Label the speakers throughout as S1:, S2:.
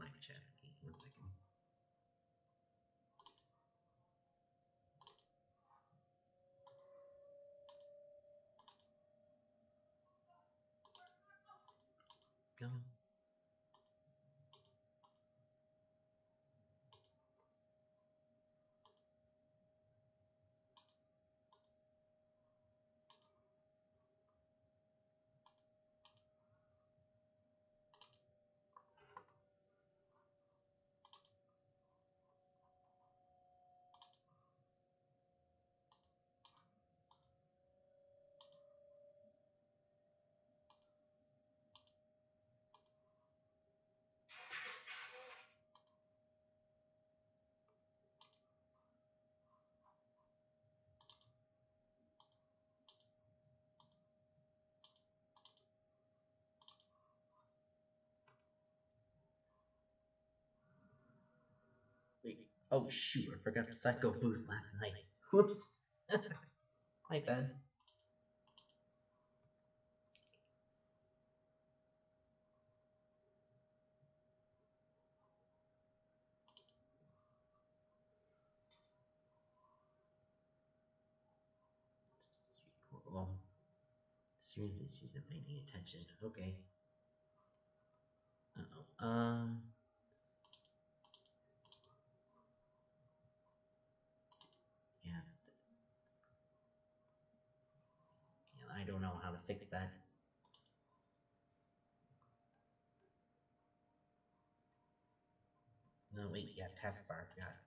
S1: live chat. Okay, 1 second. Go. Wait. Oh shoot! I forgot the Psycho Boost last night. Whoops. My bad. Well, seriously, she's not paying attention. Okay. Uh-oh. Yes. Yeah, I don't know how to fix that. No, wait. Yeah, taskbar. Got it.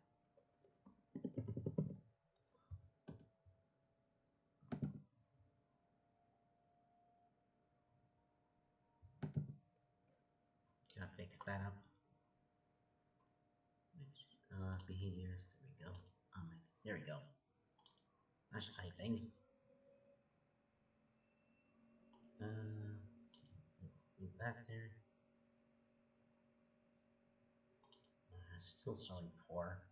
S1: Gotta fix that up. Behaviors. There we go. There we go. I should hide things. Move that there. Still showing poor.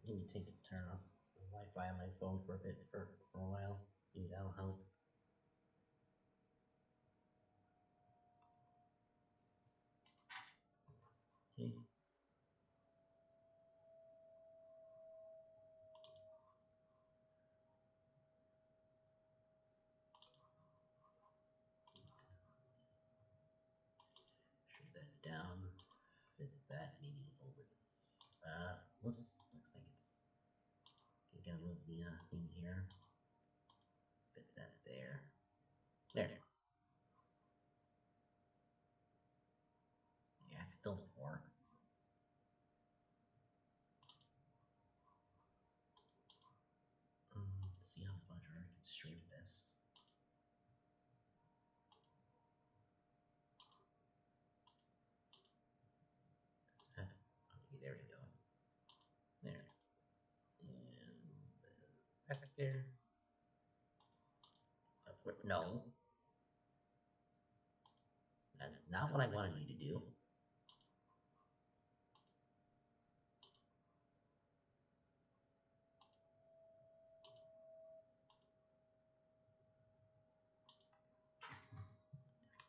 S1: Let me take a turn off the Wi-Fi on my phone for a bit for a while. Maybe that'll help. Okay. Shrink that down. Fit that maybe over. Whoops. Looks like it's. Okay, gotta move the thing here. Fit that there. There. Yeah, it's still poor. See how much I can shrink this. Okay, there we go. There. And back there. No. That's not what I wanted you to do.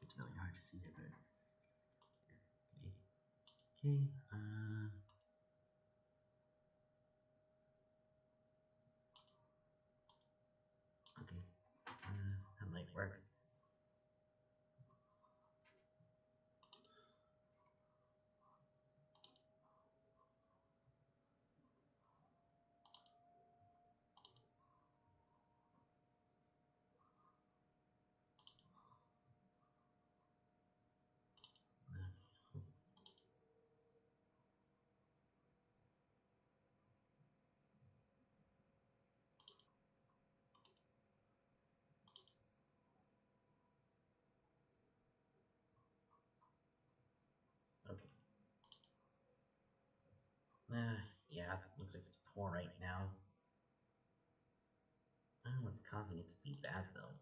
S1: It's really hard to see there, but okay. Okay. Okay. That might work. Okay. Yeah, it looks like it's poor right now. I don't know what's causing it to be bad though.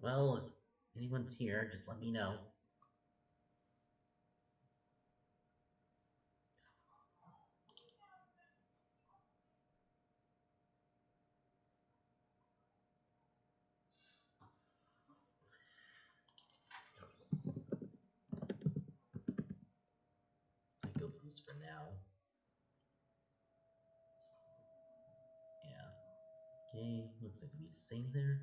S1: Well, if anyone's here, just let me know. moves for now. Yeah. Okay, looks like to be the same there.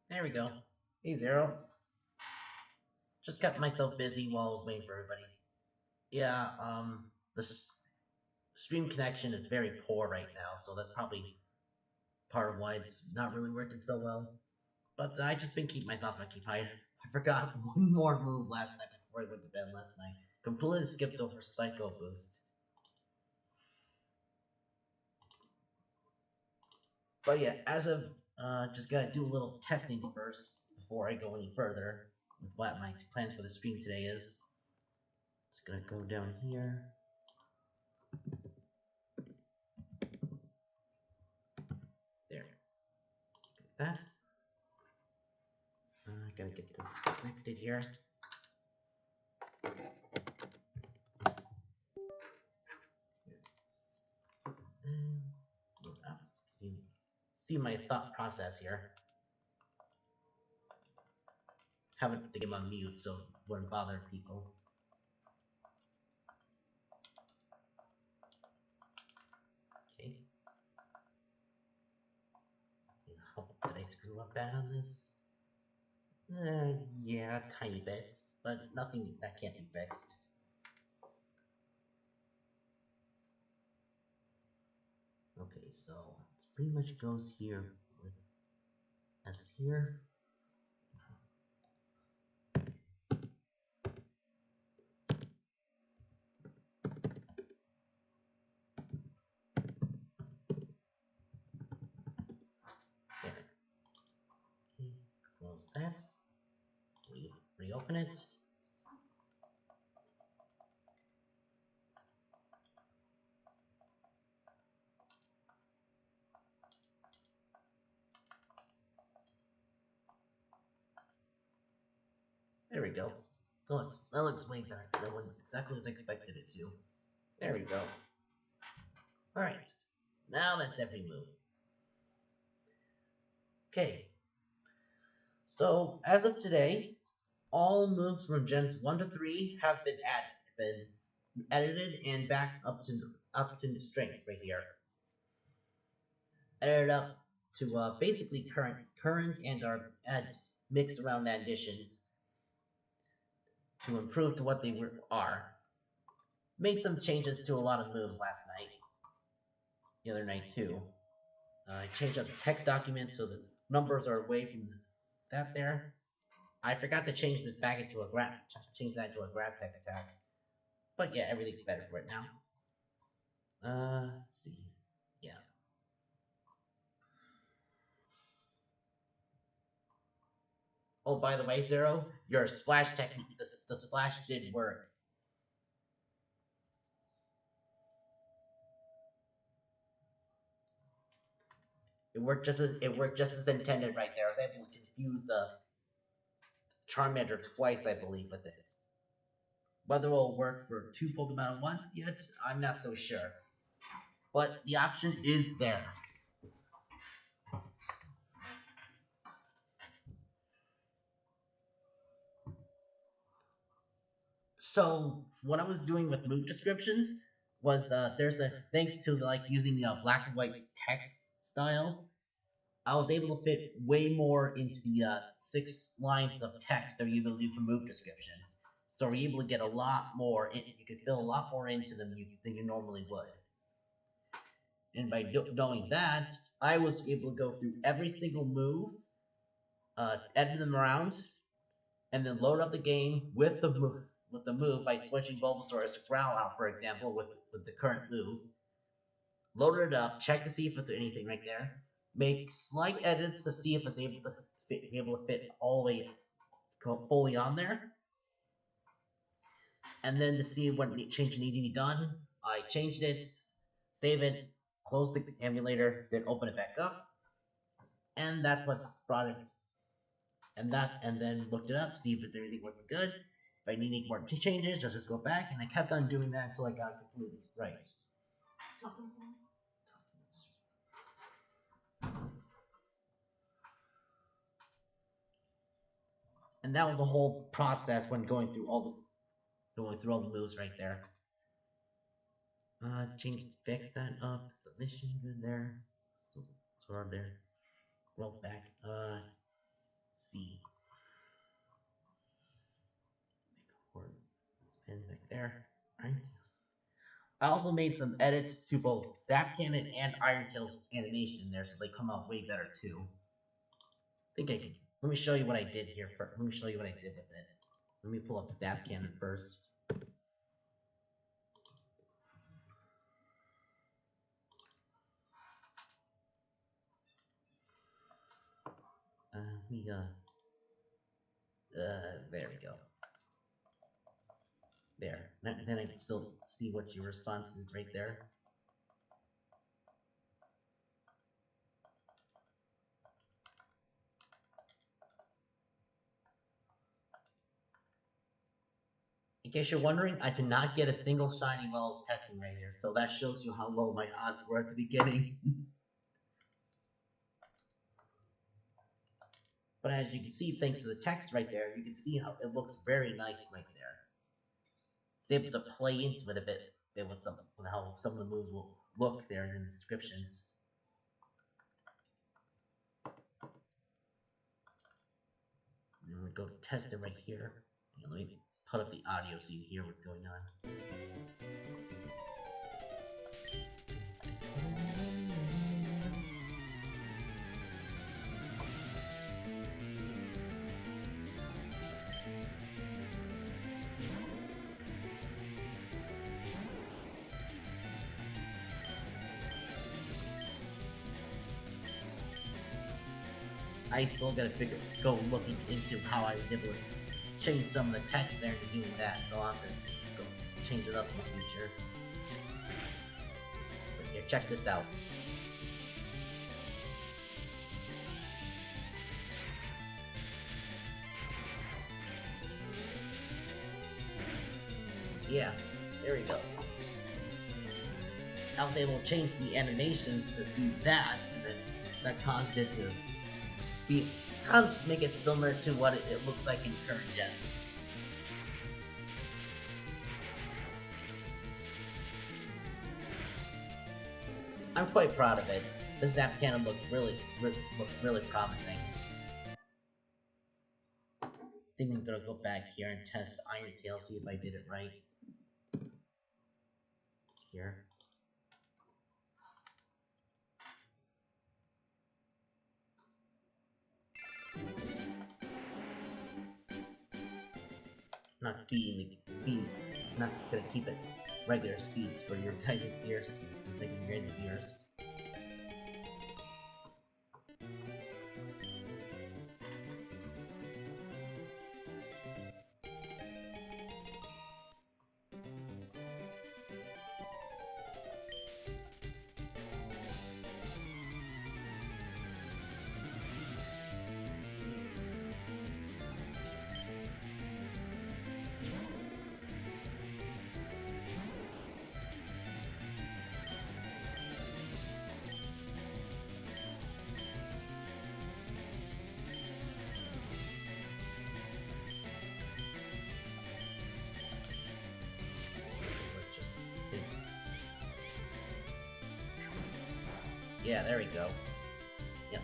S1: There we go. Hey, Zero. Just kept myself busy while I was waiting for everybody. Yeah, the stream connection is very poor right now, so that's probably part of why it's not really working so well. But I just been keeping myself occupied. I forgot one more move last night before I went to bed last night. Completely skipped over Psycho Boost. But yeah, as of just gotta do a little testing first before I go any further with what my plans for the stream today is. Just gonna go down here. There. That. Gotta get this connected here. See my thought process here. Haven't the game on mute, so it wouldn't bother people. Okay. Did I screw up bad on this? Yeah, a tiny bit, but nothing that can't be fixed. Okay, so it pretty much goes here with S here. There. Okay, close that. Reopen it. There we go. That looks way better. That went exactly as I expected it to. There we go. Alright. Now that's every move. Okay. So, as of today, all moves from Gens 1 to 3 have been edited and back up to strength right here. Edited up to basically current and are mixed around additions to improve to what they are. Made some changes to a lot of moves last night. The other night too. I changed up the text document so the numbers are away from that there. I forgot to change this back into a change that to a grass type attack. But yeah, everything's better for it now. Let's see. Yeah. Oh, by the way, Zero, your splash technique, the splash did work. it worked just as intended right there. I was able to confuse Charmander twice, I believe, with it. Whether it'll work for two Pokemon at once yet, I'm not so sure. But the option is there. So what I was doing with move descriptions was there's a thanks to like using the black and white text style, I was able to fit way more into the 6 lines of text that you're able to do for move descriptions. So we're able to get a lot more. You could fill a lot more into them than you normally would. And by knowing that, I was able to go through every single move, edit them around, and then load up the game with the move by switching Bulbasaur's Growlithe, for example, with the current move. Load it up, check to see if there's anything right there. Make slight edits to see if it's able to fit all the way fully on there. And then to see what change needed to be done, I changed it, save it, close the emulator, then open it back up. And that's what brought it. And then looked it up, see if there's anything working good. If I need any more changes, I'll just go back, and I kept on doing that until I got it completely right. And that was the whole process when going through all the moves right there. Fix that up. Submission good there. Sort there. Roll back. C. Pin back there. Right. I also made some edits to both Zap Cannon and Iron Tail's animation there, so they come out way better too. I think I can. Let me show you what I did here first. Let me show you what I did with it. Let me pull up Zap Cannon first. There we go. There. Then I can still see what your response is right there. In case you're wondering, I did not get a single shiny while I was testing right here, so that shows you how low my odds were at the beginning. But as you can see, thanks to the text right there, you can see how it looks very nice right there. It's able to play into it a bit with how some of the moves will look there in the descriptions. And we go test it right here. And let me put up the audio so you hear what's going on. I still gotta go looking into how I was able to change some of the text there to doing that, so I'll have to go change it up in the future. But here, check this out. Yeah, there we go. I was able to change the animations to do that, and that caused it to I'll just make it similar to what it looks like in current gens. I'm quite proud of it. The Zap Cannon looked really promising. I think I'm gonna go back here and test Iron Tail, see if I did it right. Here. Not not gonna keep it regular speeds for your guys' ears, for the sake of your guys' ears. Yeah, there we go. Yep.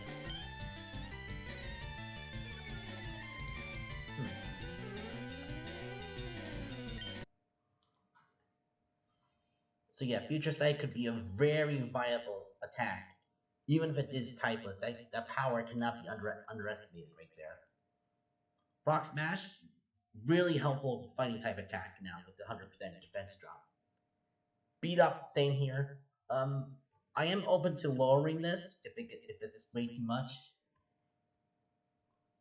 S1: So yeah, Future Sight could be a very viable attack. Even if it is typeless, that power cannot be underestimated right there. Rock Smash, really helpful fighting type attack now with the 100% defense drop. Beat Up, same here. I am open to lowering this if it's way too much.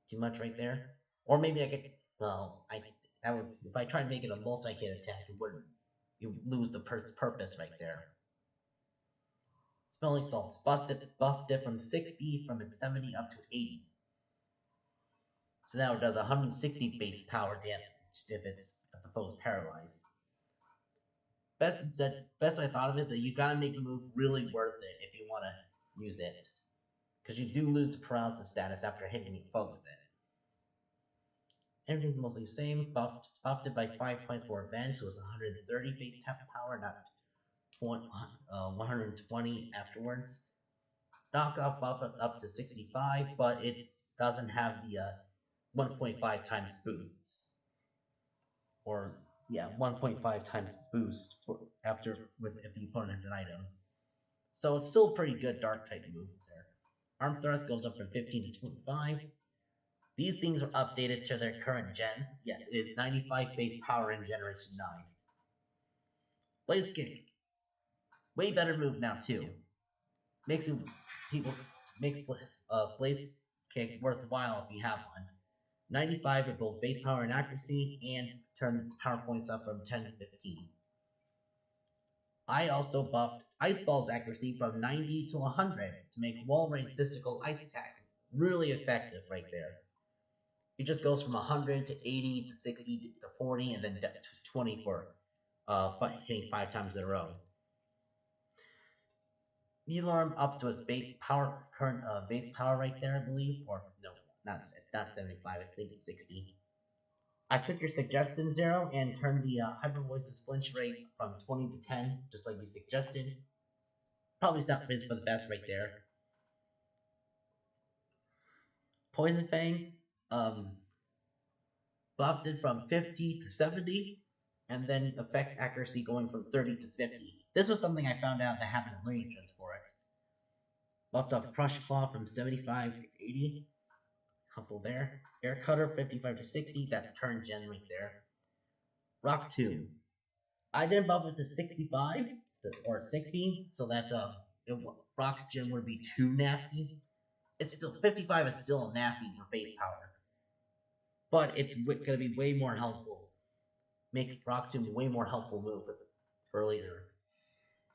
S1: Too much right there. Or maybe I could, well, I would, if I try to make it a multi-hit attack, it wouldn't, you lose the purpose right there. Smelling Salts, buffed it from 60, from its 70 up to 80. So now it does 160 base power damage if the foe's paralyzed. Best I thought of is that you gotta make the move really worth it if you wanna use it. Because you do lose the paralysis status after hitting the foe with it. Everything's mostly the same, buffed it by 5 points for revenge, so it's 130 base tap power, not 120 afterwards. Knockoff buff it up to 65, but it doesn't have the 1.5 times boost. Or, yeah, 1.5 times boost for after if the opponent has an item. So it's still a pretty good dark type move there. Arm Thrust goes up from 15 to 25. These things are updated to their current gens. Yes, it is 95 base power in Generation 9. Blaze Kick. Way better move now too. Makes Blaze Kick worthwhile if you have one. 95 for both base power and accuracy, and turns power points up from 10 to 15. I also buffed Ice Ball's accuracy from 90 to 100 to make wall range physical ice attack really effective right there. It just goes from 100 to 80 to 60 to 40 and then to 20 for hitting 5 times in a row. Needlearm up to its current base power right there, I believe, or no, it's not 75. I think it's 60. I took your suggestion 0 and turned the Hyper Voice's flinch rate from 20 to 10, just like you suggested. Probably not for the best right there. Poison Fang, buffed it from 50 to 70, and then effect accuracy going from 30 to 50. This was something I found out that happened in Lineage for it. Buffed up Crush Claw from 75 to 80. Couple there. Air Cutter 55 to 60. That's current gen right there. Rock Tomb. I didn't buff it to 65 or 60, so that Rock's gen would be too nasty. It's still 55 is still nasty for base power, but it's gonna be way more helpful. Make Rock Tomb a way more helpful move for later.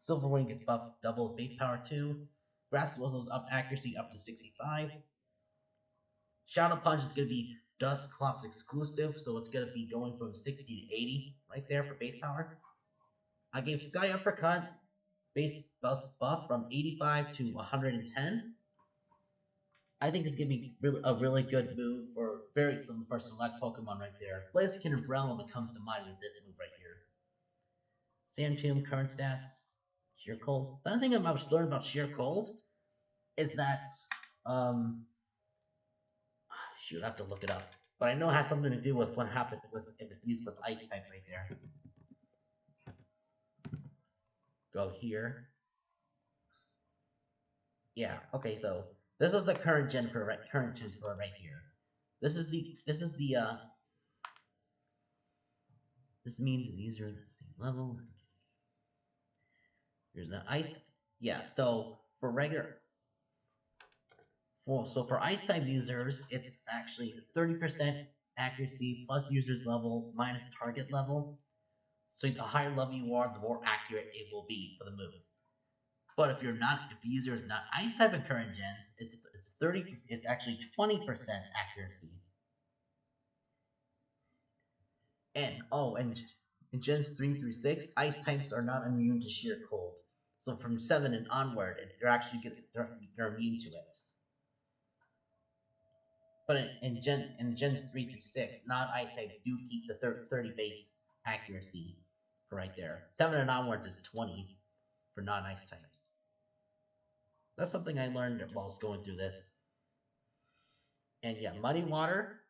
S1: Silverwing gets buffed double base power too. Grass Whistle's up accuracy up to 65. Shadow Punch is going to be Dusclops exclusive, so it's going to be going from 60 to 80 right there for base power. I gave Sky Uppercut base buff from 85 to 110. I think it's going to be a really good move for select Pokemon right there. Blaziken and Umbrella comes to mind with this move right here. Sand Tomb current stats. Sheer Cold. The other thing I'm learning about Sheer Cold is that shoot, I have to look it up. But I know it has something to do with what happens if it's used with ice type right there. Go here. Yeah, okay, so this is the current gen for right here. This means the user is the same level. Here's the ice. Yeah, so for for ice type users, it's actually 30% accuracy plus user's level minus target level. So the higher level you are, the more accurate it will be for the move. But if the user is not ice type in current gens, it's actually 20% accuracy. And in gens 3 through 6, ice types are not immune to sheer cold. So from 7 and onward, they're immune to it. But in gens 3 through 6, non-ice types do keep the 30 base accuracy for right there. 7 and onwards is 20 for non-ice types. That's something I learned while I was going through this. And yeah, Muddy Water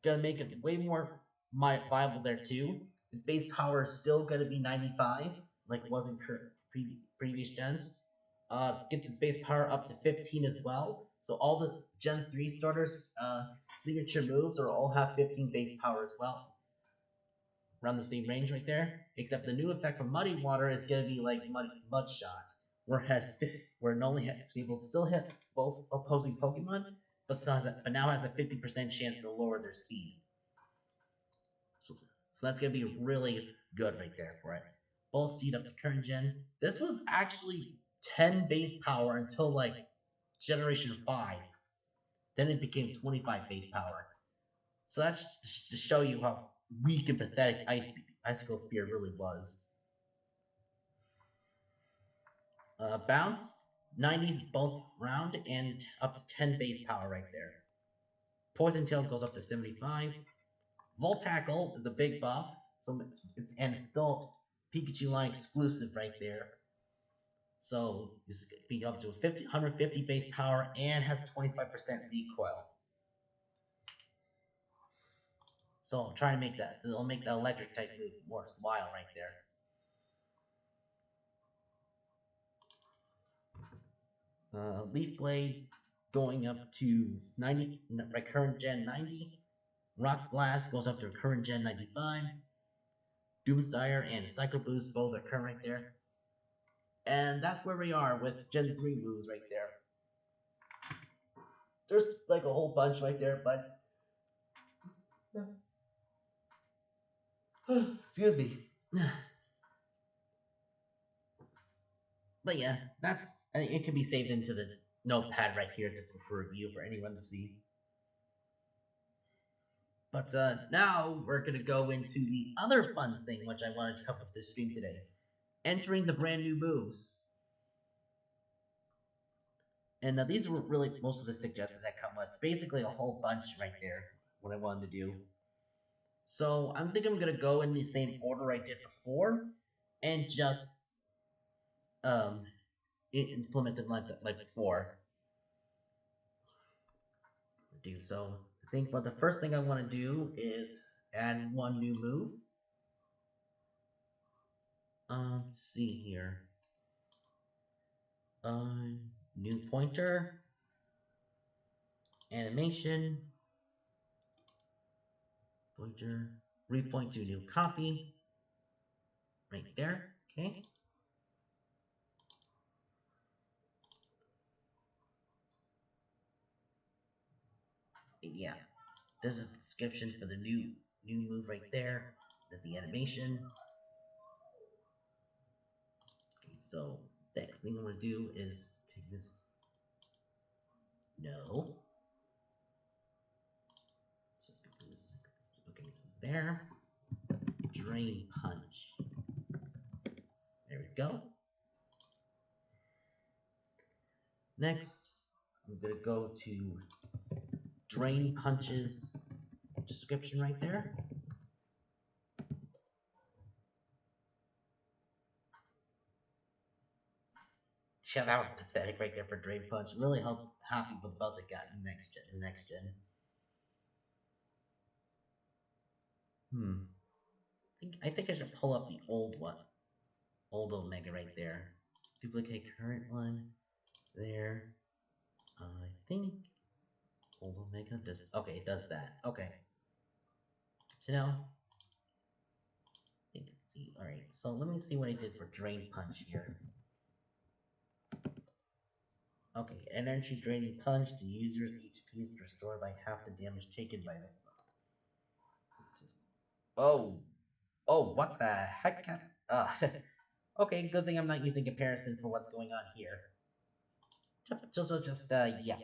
S1: gonna make it way more viable there too. Its base power is still gonna be 95, like it was in previous gens. Gets its base power up to 15 as well. So all the Gen 3 starters, signature moves are all have 15 base power as well. Around the same range right there. Except the new effect from Muddy Water is gonna be like Mud Shot, where it only able to still hit both opposing Pokemon, but now has a 50% chance to lower their speed. So that's gonna be really good right there for it. Bulk Seed up to current gen. This was actually 10 base power until like generation 5. Then it became 25 base power. So that's to show you how weak and pathetic Icicle Spear really was. Bounce, 90s both round and up to 10 base power right there. Poison Tail goes up to 75. Volt Tackle is a big buff, and it's still Pikachu line exclusive right there. So it's going to be up to 150 base power and has 25% recoil. So I'm trying to make that, it'll make the electric type move worthwhile right there. Leaf Blade going up to 90, current gen 90. Rock Blast goes up to current gen 95. Doomsire and Psycho Boost both are current right there. And that's where we are with Gen 3 moves right there. There's like a whole bunch right there, but excuse me. But yeah, it can be saved into the notepad right here for review for anyone to see. But now we're gonna go into the other fun thing which I wanted to cover for this stream today: entering the brand new moves. And these were really most of the suggestions that come with basically a whole bunch right there. What I wanted to do. So I think I'm gonna go in the same order I did before, and just implement them like before. Do so. I think, but the first thing I want to do is add one new move. Let's see here. New pointer, animation, pointer, repoint to new copy. Right there. Okay. Yeah, this is the description for the new move right there. There's the animation. Okay, so the next thing I'm gonna do is take this. No. Okay, so there. Drain Punch. There we go. Next, I'm gonna go to Drain Punch's description right there. Yeah, that was pathetic right there for Drain Punch. I'm really happy with about they got in the next gen. I think I should pull up the old one. Old Omega right there. Duplicate current one. There. I think Old Omega does. Okay, it does that. Okay. So now. Let's see. Alright, so let me see what I did for Drain Punch here. Okay, energy draining punch. The user's HP is restored by half the damage taken by the. Oh, what the heck? Okay, good thing I'm not using comparisons for what's going on here. Yeah,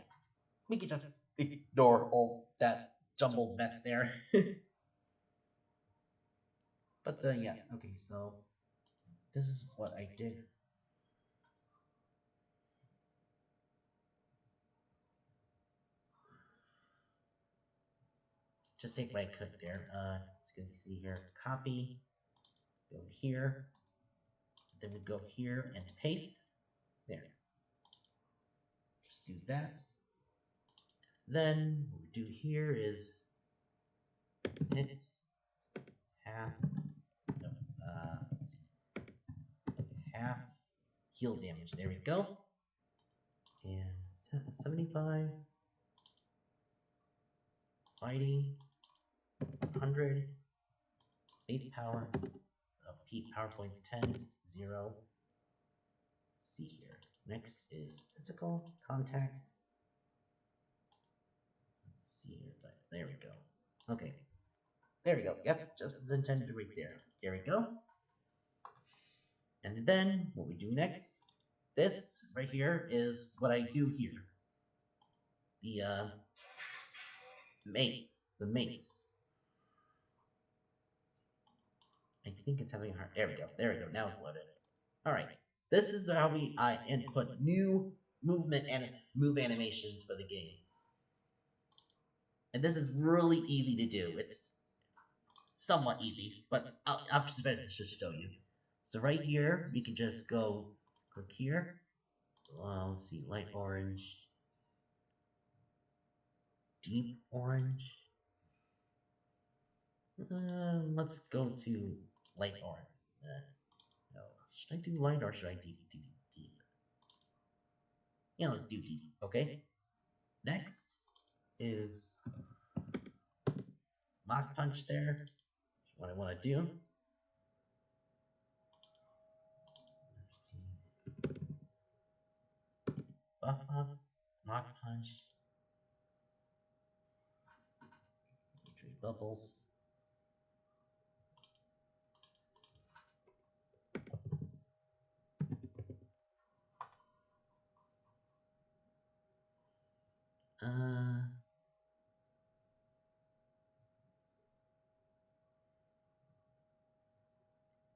S1: we can just ignore all that jumbled mess there. But yeah, okay, so this is what I did. Just take what I could there. It's gonna see here, copy, go here, then we go here and paste there. do that. Then what we do here is hit half, let's see, half heal damage. There we go. And 75, fighting, 100, base power, power points 10, 0. Let's see here. Next is physical contact. Let's see here, but there we go. Okay. There we go. Yep, just as intended right there. There we go. And then what we do next, this right here is what I do here. The mace. The mace. I think it's having a hard. There we go. There we go. Now it's loaded. Alright. This is how I input new movement and move animations for the game. And this is really easy to do. It's somewhat easy, but I'll just better just show you. So right here, we can just go click here. Let's see, light orange, deep orange. Let's go to light orange. No, should I do light or should I do deep? Yeah, let's do deep. Okay. Next is Mach Punch there. That's what I want to do. Buff up, Mach Punch. Tree bubbles.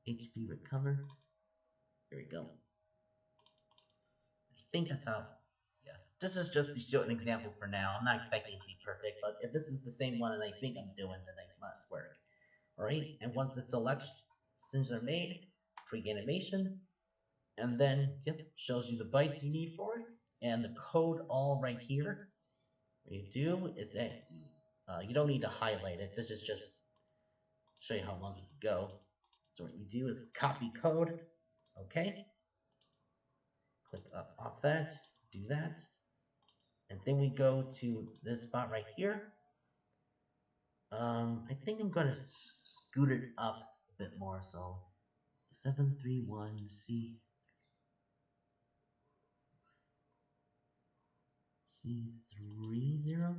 S1: HP recover. Here we go. I think that's how. Yeah, this is just to show an example for now. I'm not expecting it to be perfect, but if this is the same one that I think I'm doing, then it must work. Alright, and once the selections are made, pre-animation, and then, yep, shows you the bytes you need for it, and the code all right here. What you do is that you don't need to highlight it. This is just show you how long you can go. So what you do is copy code, okay? Click up off that, do that, and then we go to this spot right here. I think I'm gonna scoot it up a bit more, so 731C. C30.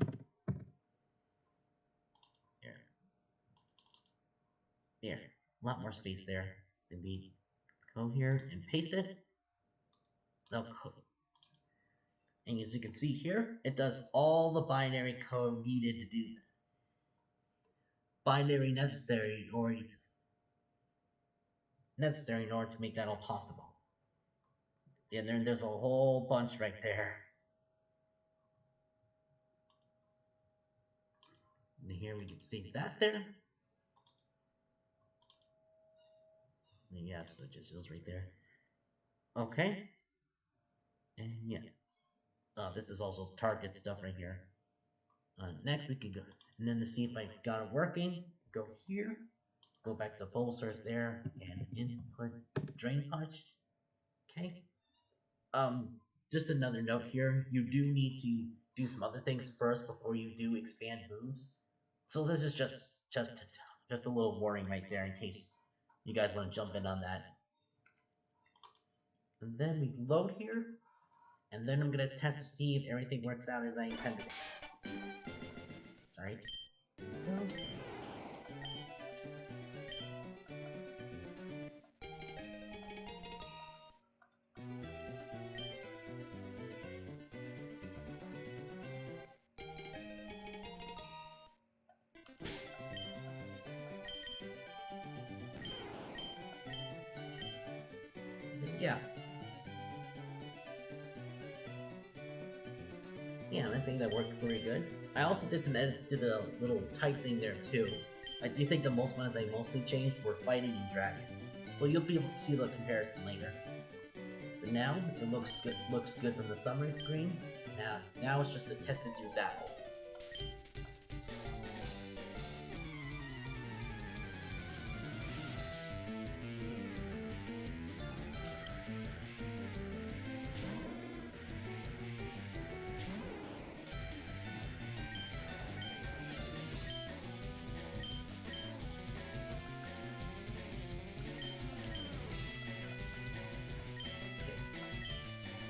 S1: Here, a lot more space there. Then we go here and paste it. And as you can see here, it does all the binary code needed to do that. Binary necessary in order to make that all possible. And then there's a whole bunch right there. And here we can see that there. And yeah, so it just shows right there. Okay. And yeah. This is also target stuff right here. Next we can go, and then to see if I got it working, go here, go back to bubble source there, and input drain punch. Okay. Just another note here, you do need to do some other things first before you do expand moves. So this is just a little warning right there in case you guys want to jump in on that. And then we load here, and then I'm gonna test to see if everything works out as I intended. Sorry. Yeah, I think that works very good. I also did some edits to the little type thing there too. I do think the most ones I mostly changed were fighting and dragon. So you'll be able to see the comparison later. But now, it looks good from the summary screen. Now it's just a tested through battle.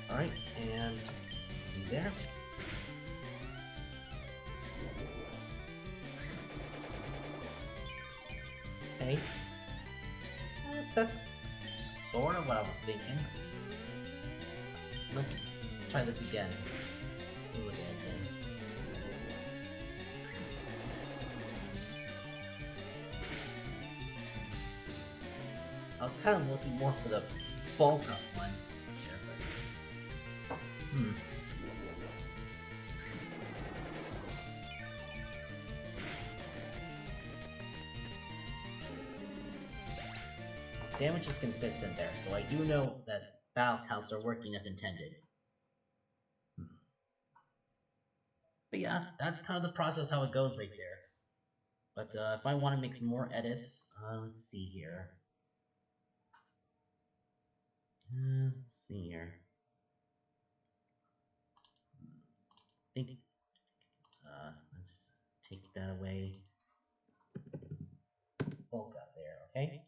S1: Alright, and just see there. Okay. That's sort of what I was thinking. Let's try this again. Do it again. I was kind of looking more for the bulk up one. Damage is consistent there, so I do know that battle counts are working as intended. But yeah, that's kind of the process how it goes right there. But if I want to make some more edits, let's see here. Let's see here. I think, let's take that away. Bulk up there, okay?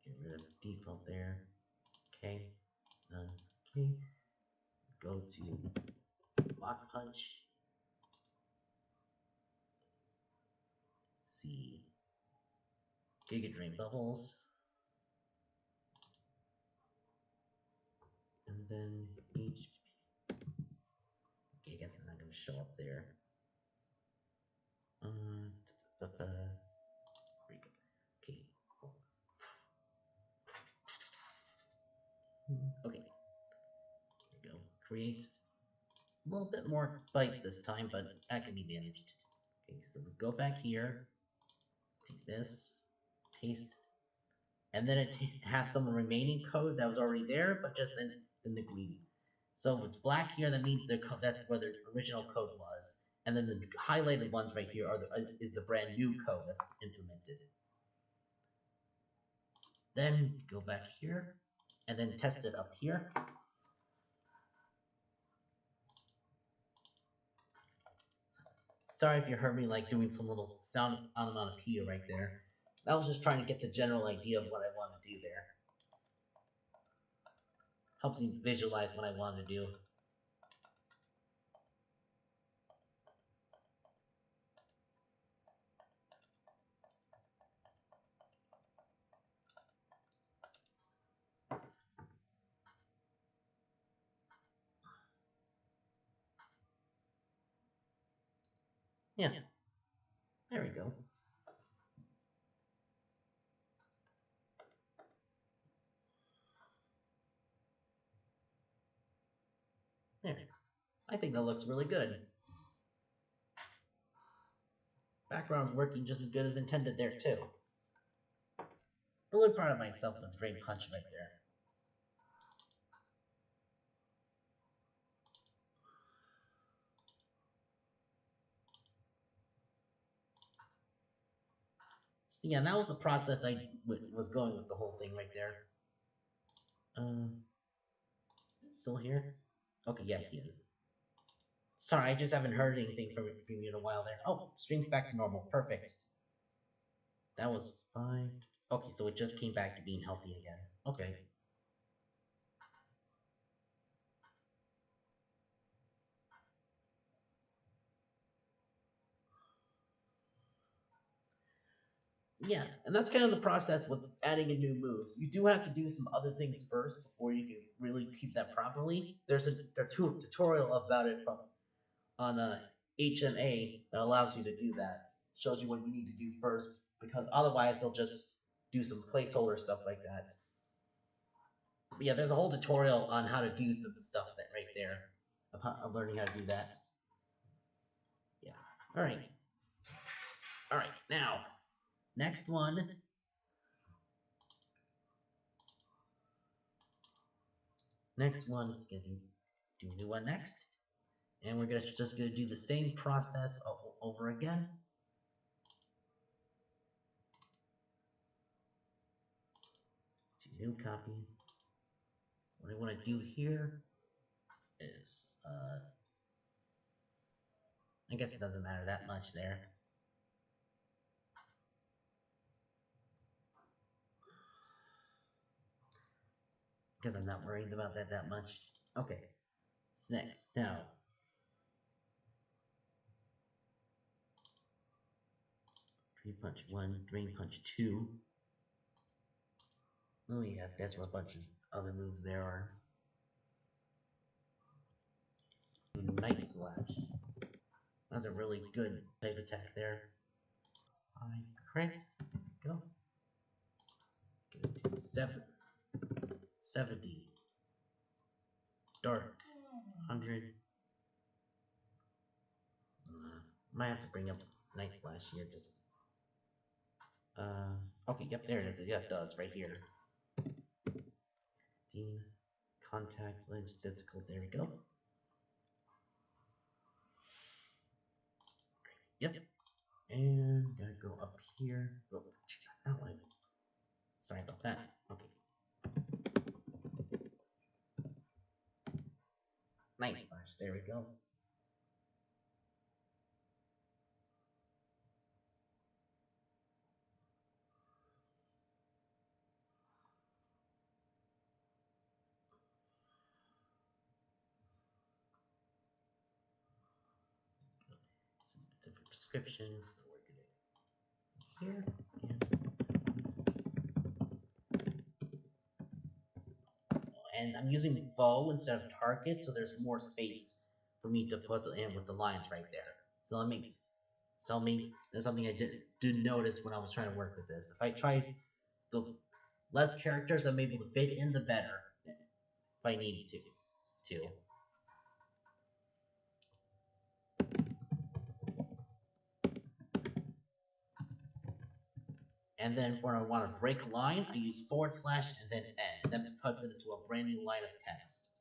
S1: Get rid of default there. Okay. Okay. Go to Block Punch. Let's see. Giga Drain Bubbles. And then HP. Okay, I guess it's not going to show up there. Okay. Okay. Here we go. Create a little bit more bytes this time, but that can be managed. Okay, so we go back here, take this, paste, and then it has some remaining code that was already there, but just in the green. So if it's black here, that means that's where the original code was, and then the highlighted ones right here is the brand new code that's implemented. Then go back here, and then test it up here. Sorry if you heard me like doing some little sound onomatopoeia right there. I was just trying to get the general idea of what I want to do there. Helps me visualize what I want to do. Yeah. There we go. There. I think that looks really good. Background's working just as good as intended there, too. Really proud of myself with Drain Punch right there. So yeah, that was the process I was going with the whole thing right there. Still here? Okay, yeah, he is. Sorry, I just haven't heard anything from you in a while there. Oh, stream's back to normal. Perfect. That was 5. Okay, so it just came back to being healthy again. Okay. Yeah, and that's kind of the process with adding in new moves. You do have to do some other things first before you can really keep that properly. There's a tutorial about it from on HMA that allows you to do that. Shows you what you need to do first, because otherwise they'll just do some placeholder stuff like that. But yeah, there's a whole tutorial on how to do some stuff that right there of learning how to do that. Yeah. All right. All right. Now, next one. Next one is going to do a new one next. And we're just gonna do the same process over again. New copy. What I want to do here is, I guess it doesn't matter that much there. Because I'm not worried about that much. Okay, what's next? Now, Dream Punch 1, Dream Punch 2. Oh yeah, that's what a bunch of other moves there are. Night Slash. That's a really good type attack there. I crit. Go. Get it to 70. Dark. 100. Might have to bring up Night Slash here. Just. Okay, yep, there it is. Yeah, it does, right here. Dean. Contact Lens. Physical. There we go. Yep. And gotta go up here. Oh, that's that one. Sorry about that. Okay. Night Slash. There we go. Some different descriptions. So we're gonna here and I'm using foe instead of target, so there's more space for me to put in with the lines right there. So that makes that's something I did notice when I was trying to work with this. If I tried the less characters I'm able to fit in, the better. If I needed to. And then when I want to break a line, I use / and then N. And then it puts it into a brand new line of text.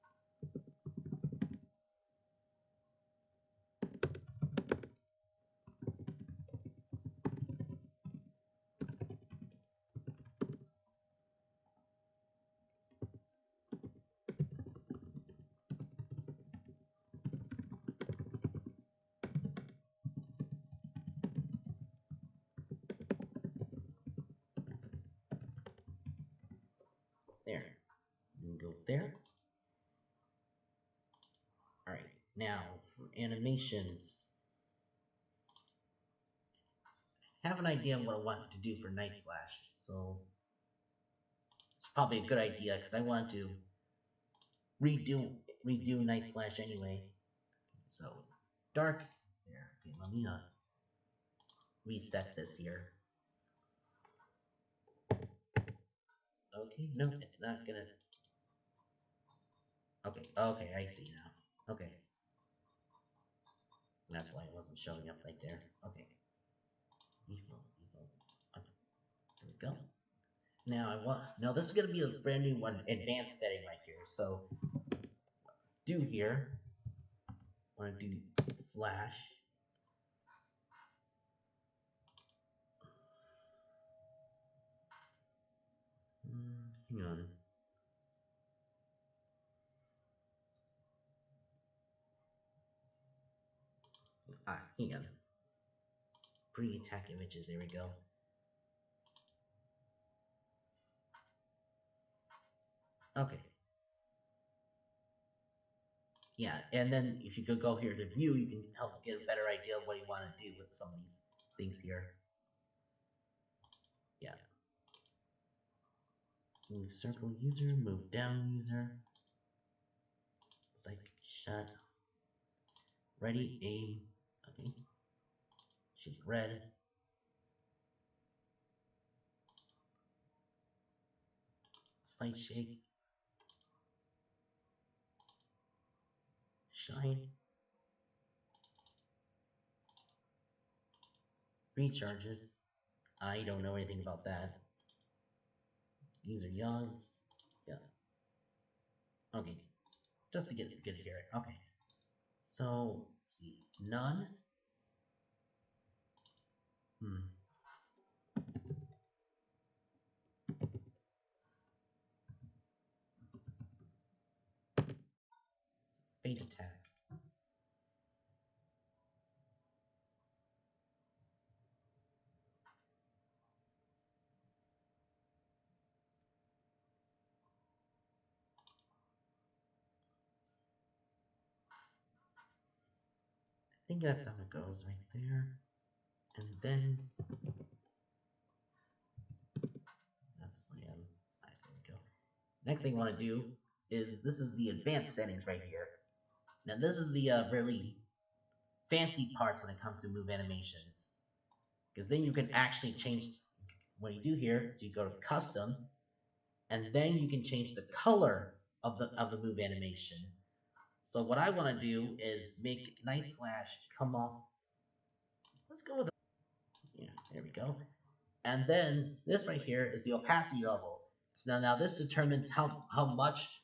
S1: There. You can go there. Alright, now for animations. I have an idea of what I want to do for Night Slash, so it's probably a good idea because I want to redo Night Slash anyway. So dark there. Okay, let me reset this here. Okay, no, it's not gonna. Okay, I see now. Okay. That's why it wasn't showing up right there. Okay. Evo. Okay, there we go. Now this is gonna be a brand new one, advanced setting right here. So do here. I want to do slash. Hang on. Hang on. Pre-attack images, there we go. Okay. Yeah, and then if you could go here to view, you can help get a better idea of what you want to do with some of these things here. Yeah. Move circle user, move down user. Psychic shot. Ready, aim. Okay. Shoot red. Slight shake. Shine. Recharges. I don't know anything about that. User yawns. Yeah. Okay. just to get here. Okay. So let's see, none. Faint attack. I think that's how it goes right there. And then that's slam. There we go. Next thing I want to do is this is the advanced settings right here. Now this is the really fancy parts when it comes to move animations, because then you can actually change. What you do here is you go to custom, and then you can change the color of the move animation. So what I want to do is make Night Slash come off. Let's go with yeah, there we go. And then this right here is the opacity level. So now this determines how much